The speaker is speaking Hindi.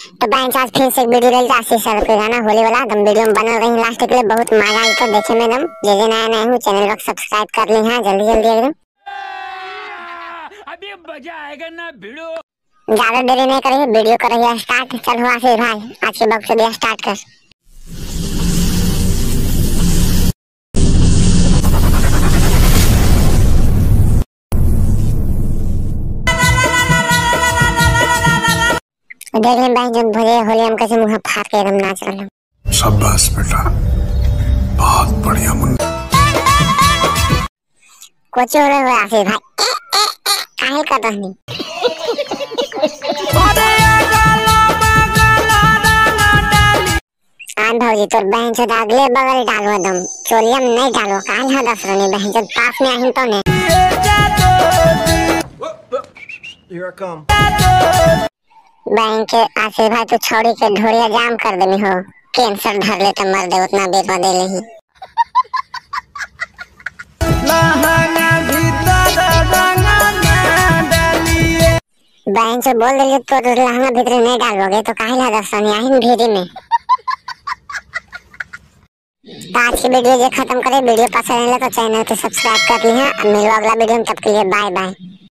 तो बैंक आज फिर से एक वीडियो ले आशीष सर पे गाना होली वाला दम वीडियो में बनल रही लास्ट के लिए बहुत मजा आई तो देखे में दम जे नया नया हूं चैनल को सब्सक्राइब कर ली हां जल्दी जल्दी एकदम अभी मजा आएगा ना भिड़ो। ज्यादा देरी नहीं करिए वीडियो करिए स्टार्ट। चलो आशीष भाई आज के वक्त से दिया स्टार्ट कर। देख लें भाई जब भोले होली हम कैसे मुंह फाड़ के एकदम नाच रहे हैं। शाबाश बेटा बहुत बढ़िया मुन्ना। कुछ हो रहा है आशीष भाई काहे कर रही आन भौजी तोर बहन से अगले बगल डालो दम चोलिया में नहीं डालो काहे हा दस रनी बहन जब पास में आहिन तो ने Here I come. बैंक के आशीष भाई तो छोड़ी के ढोलिया जाम कर देनी हो कैंसर धर ले तो मर दे उतना बेपा दे ले ही बैंक से बोल दे तो लहंगा भीतर नहीं डालोगे तो काहे ला दसनी आहिन भीड़ी में। तो आज की वीडियो ये खत्म करे वीडियो पसंद आए तो चैनल को सब्सक्राइब कर ली है। मिलो अगला वीडियो में तब के लिए बाय बाय।